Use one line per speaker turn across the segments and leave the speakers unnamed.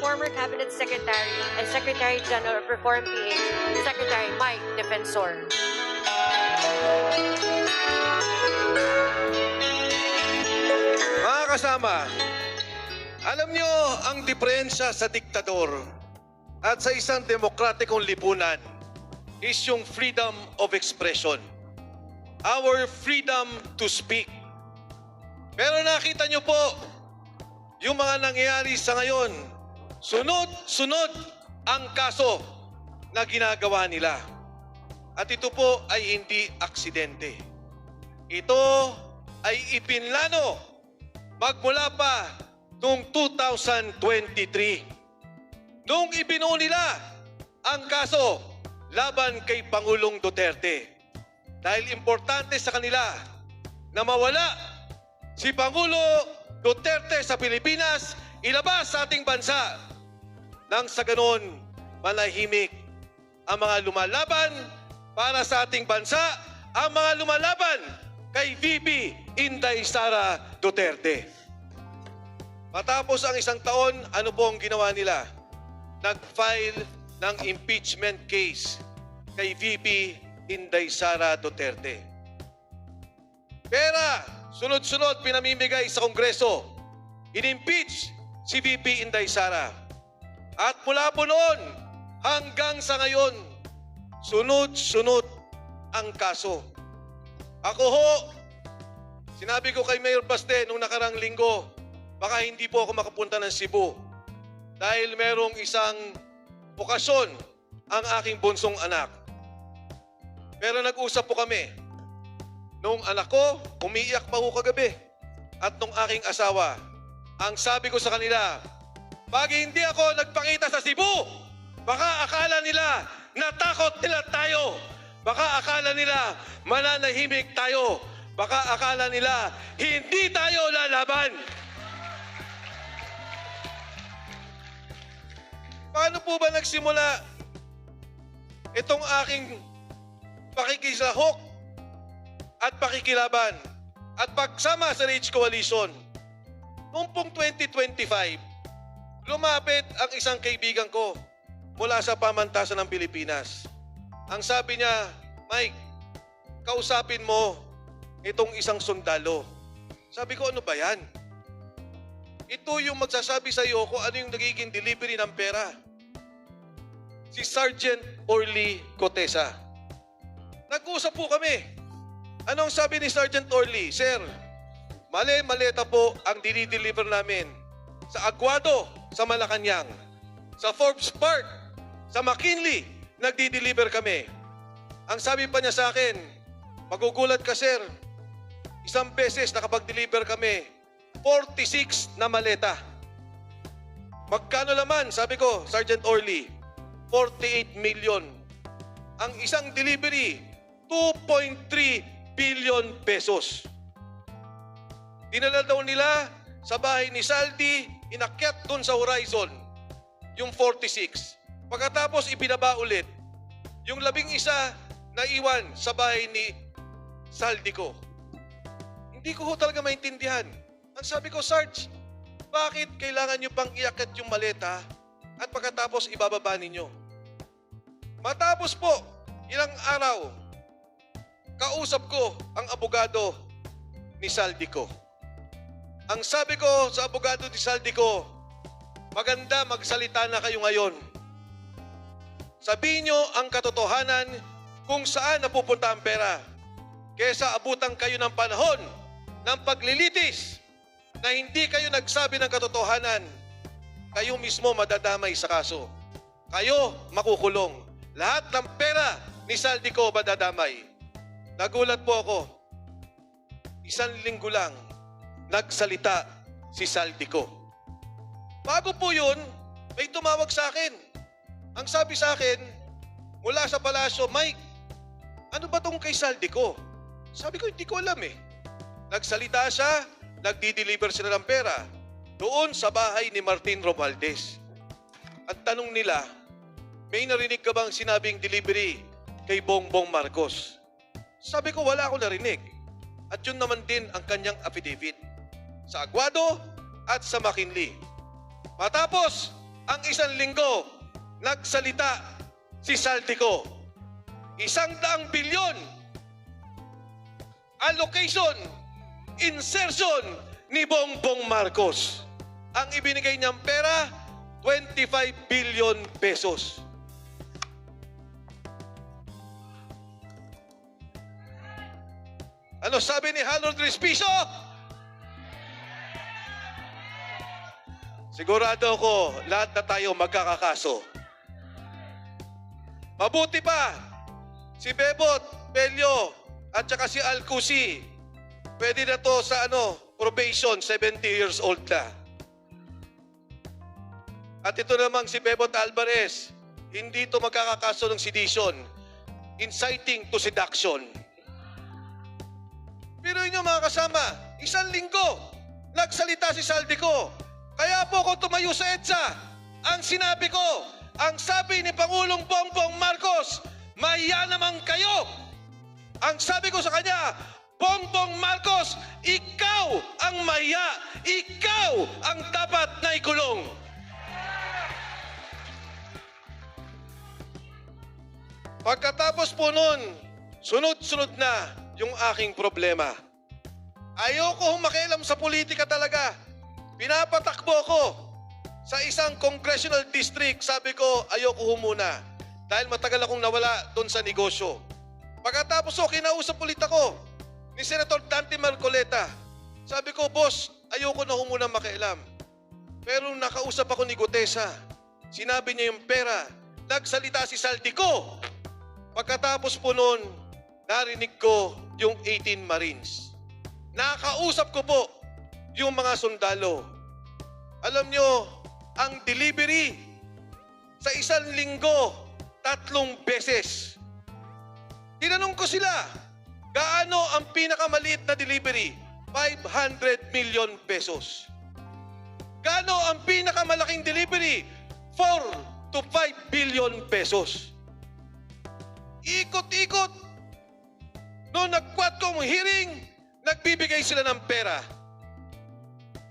former Cabinet Secretary and Secretary General of Reform PH, Secretary Mike Defensor.
Mga kasama, alam nyo ang diferensya sa diktador at sa isang demokratikong lipunan is yung freedom of expression. Our freedom to speak. Pero nakita nyo po, yung mga nangyayari sa ngayon, sunod-sunod ang kaso na ginagawa nila. At ito po ay hindi aksidente. Ito ay ipinlano magmula pa noong 2023. Noong ibinuo nila ang kaso laban kay Pangulong Duterte. Dahil importante sa kanila na mawala si Pangulo Duterte sa Pilipinas, ilabas sa ating bansa. Nang sa ganon, manahimik ang mga lumalaban para sa ating bansa, ang mga lumalaban kay VP Inday Sara Duterte. Matapos ang isang taon, ano po ang ginawa nila? Nag-file ng impeachment case kay VP Inday Sara Duterte. Pera, sunod-sunod pinamimigay sa Kongreso. In-impeach si VP Inday Sara. At mula po noon hanggang sa ngayon, sunod-sunod ang kaso. Ako ho, sinabi ko kay Mayor Baste nung nakarang linggo, baka hindi po ako makapunta ng Cebu dahil merong isang okasyon ang aking bunsong anak. Pero nag-usap po kami. Nung anak ko, umiiyak pa ho kagabi. At nung aking asawa, ang sabi ko sa kanila, pag hindi ako nagpakita sa Cebu, baka akala nila natakot nila tayo. Baka akala nila mananahimik tayo. Baka akala nila hindi tayo lalaban. Paano po ba nagsimula itong aking pakikisahok at pakikilaban at pagsama sa Rage Coalition? Noong pong 2025, lumapit ang isang kaibigan ko mula sa pamantasan ng Pilipinas. Ang sabi niya, Mike, kausapin mo itong isang sundalo. Sabi ko, ano ba yan? Ito yung magsasabi sa iyo kung ano yung nagiging delivery ng pera. Si Sergeant Orly Cotesa. Nag-usap po kami. Anong sabi ni Sergeant Orly? Sir, maleta po ang dinideliver namin sa Aguado, sa Malacanang, sa Forbes Park, sa McKinley, nagdi-deliver kami. Ang sabi pa niya sa akin, magugulat ka sir, isang beses nakapag-deliver kami, 46 na maleta. Magkano laman? Sabi ko, Sergeant Orly, 48 million. Ang isang delivery, 2.3 billion pesos. Dinala daw nila sa bahay ni Saldi, inakyat doon sa horizon, yung 46. Pagkatapos ibinaba ulit, yung 11 na iwan sa bahay ni Saldi ko. Hindi ko talaga maintindihan. Ang sabi ko, Sarge, bakit kailangan nyo pang iakyat yung maleta at pagkatapos ibababa ninyo? Matapos po, ilang araw, kausap ko ang abogado ni Saldi ko. Ang sabi ko sa abogado ni Saldi ko, maganda magsalita na kayo ngayon. Sabihin nyo ang katotohanan kung saan napupunta ang pera. Kesa abutan kayo ng panahon ng paglilitis na hindi kayo nagsabi ng katotohanan, kayo mismo madadamay sa kaso. Kayo makukulong. Lahat ng pera ni Saldi ko madadamay. Nagulat po ako. Isang linggo lang, nagsalita si Saldi ko. Bago po yun, may tumawag sa akin. Ang sabi sa akin, mula sa palasyo, Mike, ano ba tong kay Saldi ko? Sabi ko, hindi ko alam eh. Nagsalita siya, nagdi-deliver sila ng pera doon sa bahay ni Martin Romualdez. At tanong nila, may narinig ka bang sinabing delivery kay Bongbong Marcos? Sabi ko, wala akong narinig. At yun naman din ang kanyang affidavit sa Aguado at sa McKinley. Matapos, ang isang linggo, nagsalita si Saldico. 100 bilyon allocation, insertion ni Bongbong Marcos. Ang ibinigay niyang pera, 25 billion pesos. Ano sabi ni Harold Respiso? Sigurado ko, lahat na tayo magkakakaso. Mabuti pa, si Bebot, Belio, at saka si Alcusi, pwede na to sa probation, 70 years old na. At ito namang si Bebot Alvarez, hindi to magkakakaso ng sedition, inciting to seduction. Pero inyo mga kasama, 1 linggo, nagsalita si Saldico. Kaya po ako tumayo sa EDSA. Ang sinabi ko, ang sabi ni Pangulong Bongbong Marcos, mahiya naman kayo. Ang sabi ko sa kanya, Bongbong Marcos, ikaw ang mahiya. Ikaw ang dapat na ikulong. Pagkatapos po nun, sunod-sunod na yung aking problema. Ayoko makialam sa politika talaga. Pinapatakbo ko sa isang congressional district. Sabi ko, ayoko muna. Dahil matagal akong nawala doon sa negosyo. Pagkatapos kinausap ulit ako ni Senator Dante Marcoleta. Sabi ko, boss, ayoko na muna makialam. Pero nakausap ako ni Gutesa. Sinabi niya yung pera. Nagsalita si Saldico. Pagkatapos po noon, narinig ko yung 18 Marines. Nakausap ko po yung mga sundalo. Alam nyo, ang delivery sa 1 linggo, 3 beses. Tinanong ko sila, gaano ang pinakamaliit na delivery? 500 million pesos. Gaano ang pinakamalaking delivery? 4 to 5 billion pesos. Ikot-ikot. Noong nag-Quadcom hearing, nagbibigay sila ng pera.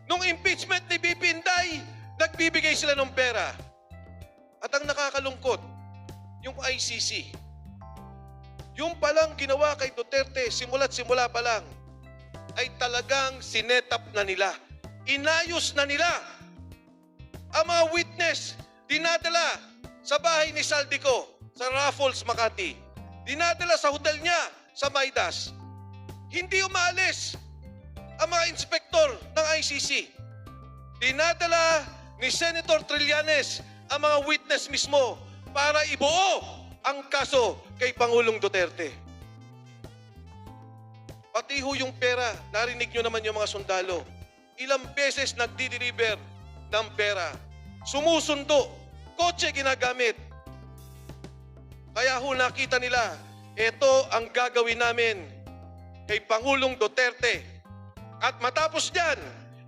Nung impeachment ni BP Inday, nagbibigay sila ng pera. At ang nakakalungkot, yung ICC, yung palang ginawa kay Duterte, simula't-simula pa lang, ay talagang sinetap na nila. Inayos na nila. Ang mga witness, dinadala sa bahay ni Saldico, sa Raffles, Makati. Dinadala sa hotel niya, sa Maidas. Hindi umaalis ang mga inspektor ng ICC. Dinadala ni Senator Trillanes ang mga witness mismo para ibuo ang kaso kay Pangulong Duterte. Pati ho yung pera, narinig nyo naman yung mga sundalo. Ilang beses nagdi-deliver ng pera. Sumusundo, kotse ginagamit. Kaya ho nakita nila, ito ang gagawin namin kay Pangulong Duterte. At matapos dyan,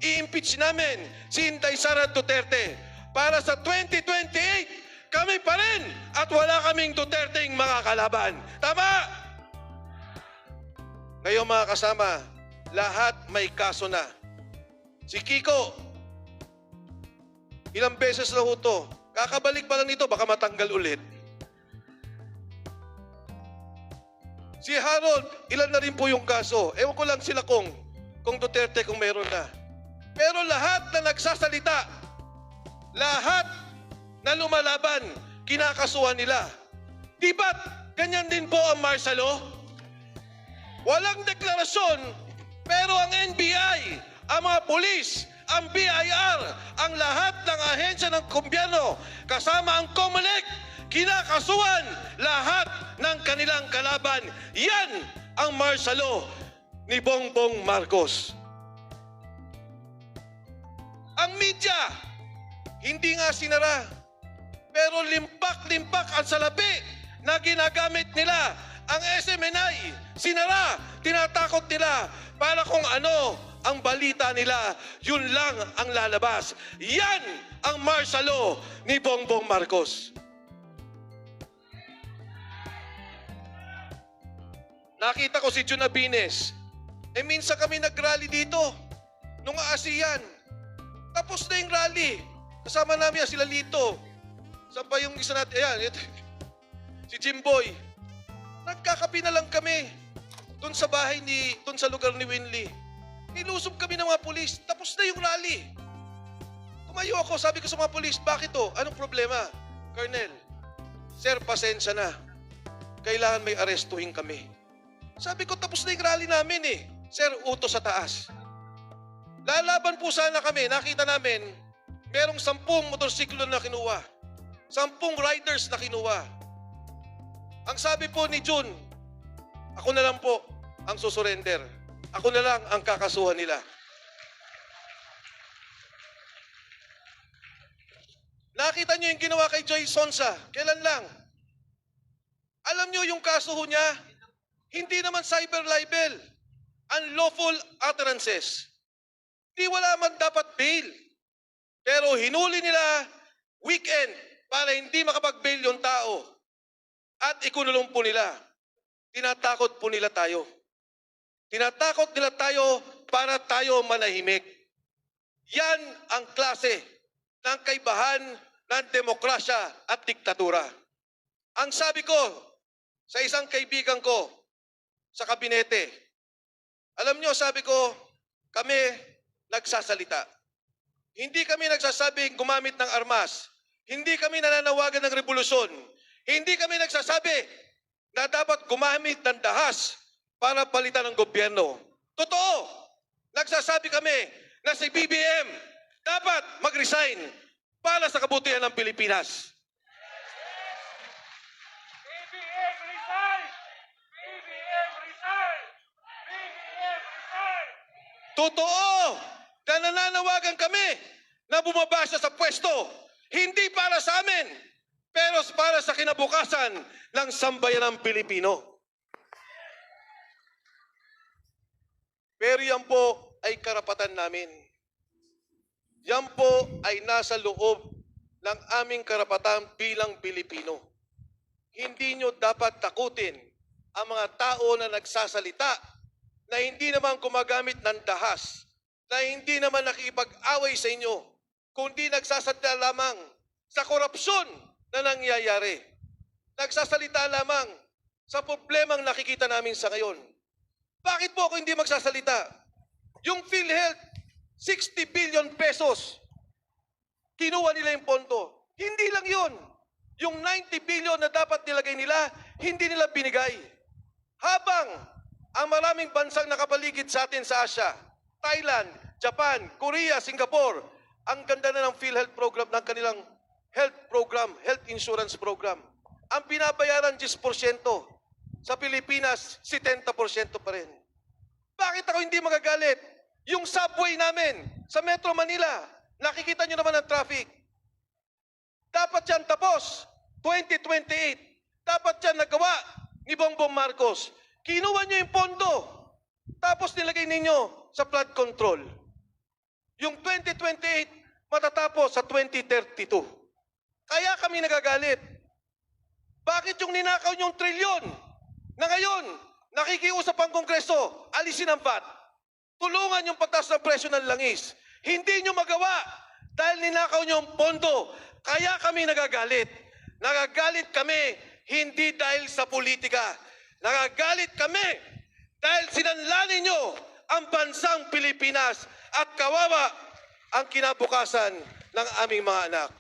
i-impeach namin si Inday Sara Duterte para sa 2028, kami pa rin at wala kaming Duterteng mga kalaban. Tama? Ngayon mga kasama, lahat may kaso na. Si Kiko, ilang beses na ho to. Kakabalik pa lang nito, baka matanggal ulit. Si Harold, ilan na rin po yung kaso. Ewan ko lang sila kung Duterte kung meron na. Pero lahat na nagsasalita, lahat na lumalaban, kinakasuhan nila. Di ba't ganyan din po ang martial law? Walang deklarasyon, pero ang NBI, ang mga polis, ang BIR, ang lahat ng ahensya ng gobyerno, kasama ang COMELEC, kinakasuhan lahat ng kanilang kalaban. Yan ang martial law ni Bongbong Marcos. Ang media, hindi nga sinara, pero limpak-limpak ang salapi na ginagamit nila. Ang SMNI, sinara, tinatakot nila para kung ano ang balita nila, yun lang ang lalabas. Yan ang martial law ni Bongbong Marcos. Nakita ko si Jun Abines. Minsan kami nag-rally dito, nung ASEAN. Tapos na yung rally. Kasama namin yan, sila Lito. Saan pa yung isa natin? Ayan, ito, si Jimboy. Nagkakapi na lang kami doon sa bahay doon sa lugar ni Winley. Nilusob kami ng mga pulis. Tapos na yung rally. Tumayo ako, sabi ko sa mga pulis, bakit to? Anong problema? Colonel, sir, pasensya na. Kailangan may arestuhin kami. Sabi ko, tapos na yung rally namin eh. Sir, utos sa taas. Lalaban po sana kami, nakita namin, merong 10 motorsiklo na kinuha. 10 riders na kinuha. Ang sabi po ni June, ako na lang po ang susurrender. Ako na lang ang kakasuhan nila. Nakita niyo yung ginawa kay Joy Sonsa. Kailan lang? Alam niyo yung kaso niya, hindi naman cyber libel. Unlawful utterances. Di wala man dapat bail. Pero hinuli nila weekend para hindi makapag-bail yung tao. At ikunulong po nila. Tinatakot po nila tayo. Tinatakot nila tayo para tayo manahimik. Yan ang klase ng kaibahan ng demokrasya at diktatura. Ang sabi ko sa isang kaibigan ko sa kabinete, alam nyo, sabi ko, kami nagsasalita. Hindi kami nagsasabing gumamit ng armas. Hindi kami nananawagan ng revolusyon. Hindi kami nagsasabi na dapat gumamit ng dahas para palitan ng gobyerno. Totoo, nagsasabi kami na si BBM dapat mag-resign para sa kabutihan ng Pilipinas.
BBM resign! BBM resign! BBM resign!
Totoo na nananawagan kami na bumaba siya sa pwesto. Hindi para sa amin, pero para sa kinabukasan ng sambayanang Pilipino. Pero yan po ay karapatan namin. Yan po ay nasa loob ng aming karapatan bilang Pilipino. Hindi nyo dapat takutin ang mga tao na nagsasalita na hindi naman gumagamit ng dahas, na hindi naman nakikipag-away sa inyo, kundi nagsasalita lamang sa korupsyon na nangyayari. Nagsasalita lamang sa problemang nakikita namin sa ngayon. Bakit po ako hindi magsasalita? Yung PhilHealth, 60 billion pesos, kinuha nila yung pondo. Hindi lang yun. Yung 90 billion na dapat nilagay nila, hindi nila binigay. Habang ang maraming bansang nakapaligid sa atin sa Asia, Thailand, Japan, Korea, Singapore, ang ganda na ng PhilHealth program, ng kanilang health program, health insurance program. Ang binabayaran 10%. Sa Pilipinas, 70% pa rin. Bakit ako hindi magagalit? Yung subway namin sa Metro Manila, nakikita nyo naman ang traffic. Dapat yan tapos, 2028. Dapat yan nagawa ni Bongbong Marcos. Kinuha nyo yung pondo, tapos nilagay ninyo sa flood control. Yung 2028, matatapos sa 2032. Kaya kami nagagalit. Bakit yung ninakaw nyong trilyon na ngayon, nakikiusap ang Kongreso, alisin ang VAT. Tulungan yung pagtaas ng presyo ng langis. Hindi nyo magawa dahil ninakaw nyo ang pondo. Kaya kami nagagalit. Nagagalit kami hindi dahil sa politika. Nagagalit kami dahil sinanlanin nyo ang bansang Pilipinas at kawawa ang kinabukasan ng aming mga anak.